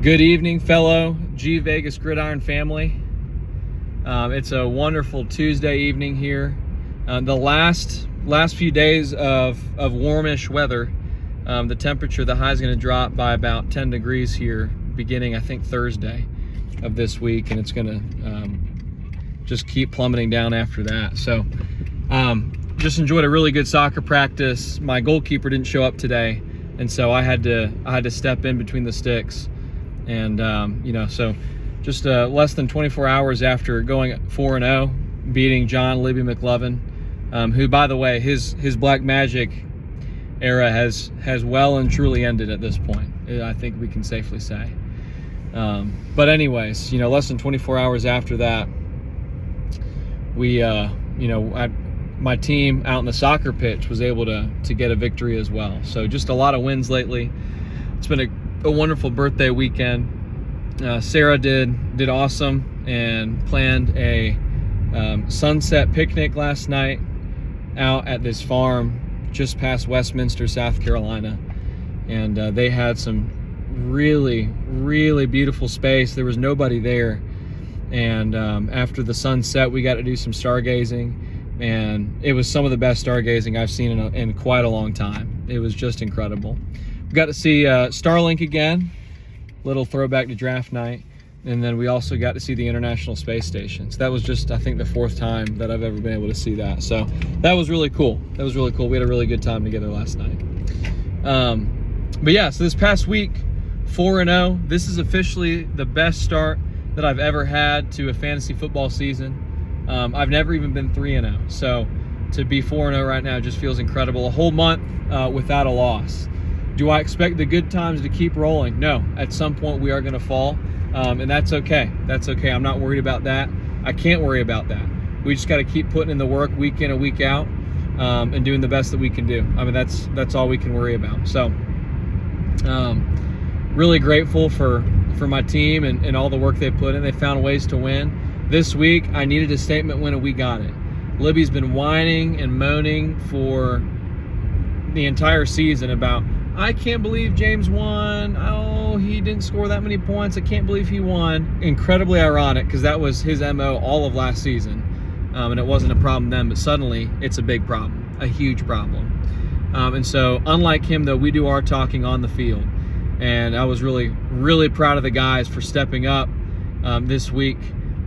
Good evening, fellow G Vegas Gridiron family. It's a wonderful Tuesday evening here. The last few days of warmish weather. The temperature, the high is going to drop by about 10 degrees here, beginning I think Thursday of this week, and it's going to just keep plummeting down after that. So, just enjoyed a really good soccer practice. My goalkeeper didn't show up today, and so I had to step in between the sticks. And, so just less than 24 hours after going 4-0, beating John Libby McLovin, who, by the way, his Black Magic era has well and truly ended at this point. I think we can safely say. But anyways, less than 24 hours after that, we, my team out in the soccer pitch was able to get a victory as well. So just a lot of wins lately. It's been a wonderful birthday weekend. Sarah did awesome and planned a sunset picnic last night out at this farm just past Westminster, South Carolina. And they had some really, really beautiful space. There was nobody there. And after the sun set, we got to do some stargazing. And it was some of the best stargazing I've seen in quite a long time. It was just incredible. We got to see Starlink again, little throwback to draft night, and then we also got to see the International Space Station. So that was just, I think, the fourth time that I've ever been able to see that. So that was really cool. We had a really good time together last night. But yeah, so this past week, 4-0. This is officially the best start that I've ever had to a fantasy football season. I've never even been 3-0. So to be 4-0 right now just feels incredible. A whole month without a loss. Do I expect the good times to keep rolling? No. At some point we are going to fall, and that's okay. That's okay. I'm not worried about that. I can't worry about that. We just got to keep putting in the work week in and week out, and doing the best that we can do. I mean, that's all we can worry about. So, really grateful for my team and all the work they put in. They found ways to win. This week, I needed a statement win, and we got it. Libby's been whining and moaning for the entire season about, I can't believe James won. Oh, he didn't score that many points. I can't believe he won. Incredibly ironic, because that was his MO all of last season. And it wasn't a problem then, but suddenly it's a big problem, a huge problem. And so unlike him, though, we do our talking on the field. And I was really, really proud of the guys for stepping up this week.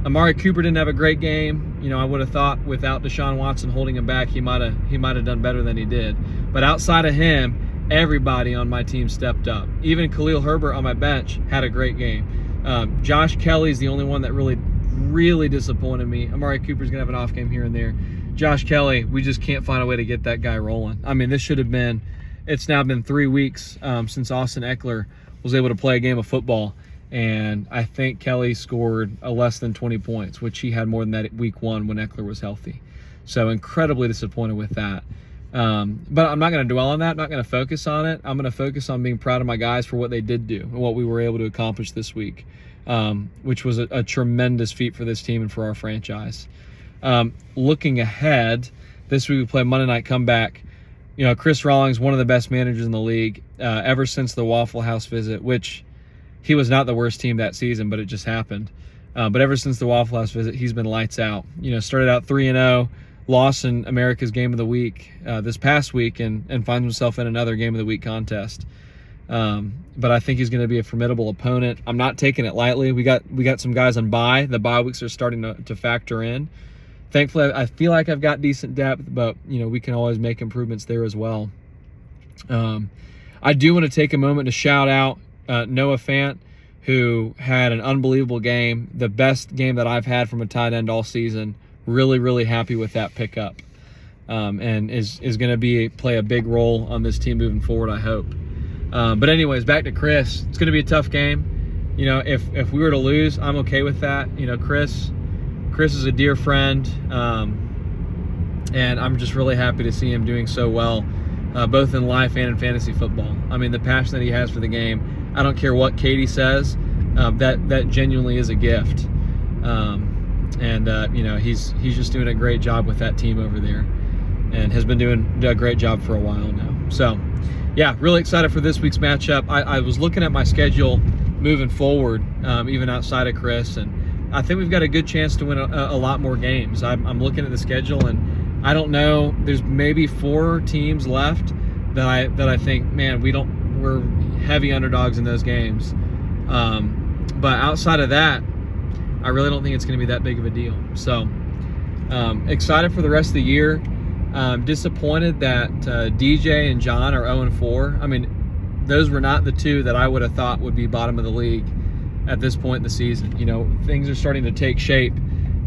Amari Cooper didn't have a great game. I would have thought without Deshaun Watson holding him back, he might have done better than he did. But outside of him, everybody on my team stepped up. Even Khalil Herbert on my bench had a great game. Josh Kelly's the only one that really disappointed me. Amari Cooper's going to have an off game here and there. Josh Kelly, we just can't find a way to get that guy rolling. I mean, it's now been 3 weeks since Austin Eckler was able to play a game of football. And I think Kelly scored less than 20 points, which he had more than that week 1 when Eckler was healthy. So incredibly disappointed with that. But I'm not going to dwell on that. I'm not going to focus on it. I'm going to focus on being proud of my guys for what they did do and what we were able to accomplish this week, which was a tremendous feat for this team and for our franchise. Looking ahead, this week we play Monday Night Comeback. Chris Rawlings, one of the best managers in the league, ever since the Waffle House visit, which he was not the worst team that season, but it just happened. But ever since the Waffle House visit, he's been lights out. Started out 3-0. Lost in America's Game of the Week this past week and finds himself in another Game of the Week contest. But I think he's going to be a formidable opponent. I'm not taking it lightly. We got some guys on bye. The bye weeks are starting to factor in. Thankfully, I feel like I've got decent depth, but we can always make improvements there as well. I do want to take a moment to shout out Noah Fant, who had an unbelievable game, the best game that I've had from a tight end all season. Really, really happy with that pickup, and is going to play a big role on this team moving forward, I hope. But anyways, back to Chris. It's going to be a tough game. If we were to lose, I'm okay with that. Chris is a dear friend, and I'm just really happy to see him doing so well, both in life and in fantasy football. I mean, the passion that he has for the game, I don't care what Katie says, that genuinely is a gift. He's just doing a great job with that team over there, and has been doing a great job for a while now. So, yeah, really excited for this week's matchup. I was looking at my schedule moving forward, even outside of Chris. And I think we've got a good chance to win a lot more games. I'm looking at the schedule, and I don't know. There's maybe 4 teams left that I think, man, we're heavy underdogs in those games. But outside of that, I really don't think it's going to be that big of a deal. So excited for the rest of the year. Disappointed that DJ and John are 0-4. I mean, those were not the 2 that I would have thought would be bottom of the league at this point in the season. You know, things are starting to take shape.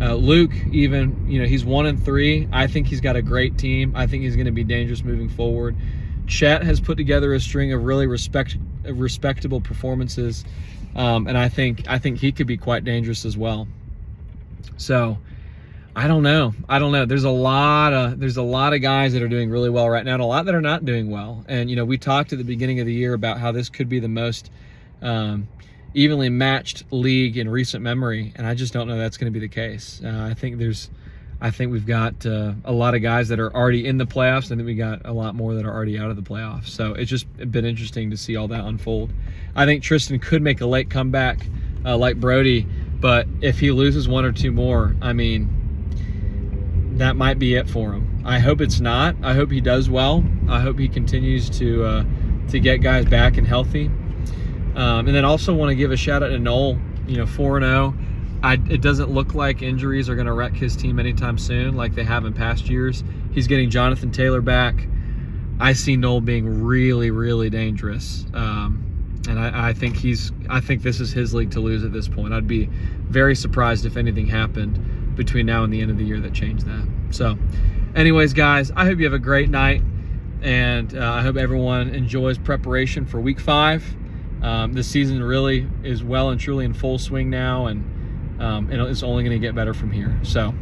Luke, even, you know, he's 1-3. I think he's got a great team. I think he's going to be dangerous moving forward. Chet has put together a string of really respectable performances, and I think he could be quite dangerous as well. So I don't know. There's a lot of guys that are doing really well right now, and a lot that are not doing well. And you know, we talked at the beginning of the year about how this could be the most evenly matched league in recent memory, and I just don't know that's going to be the case. I think we've got a lot of guys that are already in the playoffs, and then we got a lot more that are already out of the playoffs. So it's just been interesting to see all that unfold. I think Tristan could make a late comeback like Brody, but if he loses 1 or 2 more, I mean, that might be it for him. I hope it's not. I hope he does well. I hope he continues to get guys back and healthy. And then also want to give a shout out to Noel. You know, 4-0. It doesn't look like injuries are going to wreck his team anytime soon like they have in past years. He's getting Jonathan Taylor back. I see Noel being really, really dangerous. And I think this is his league to lose at this point. I'd be very surprised if anything happened between now and the end of the year that changed that. So anyways, guys, I hope you have a great night, and I hope everyone enjoys preparation for week 5. This season really is well and truly in full swing now, and it's only going to get better from here. So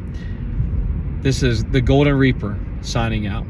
this is the Golden Reaper signing out.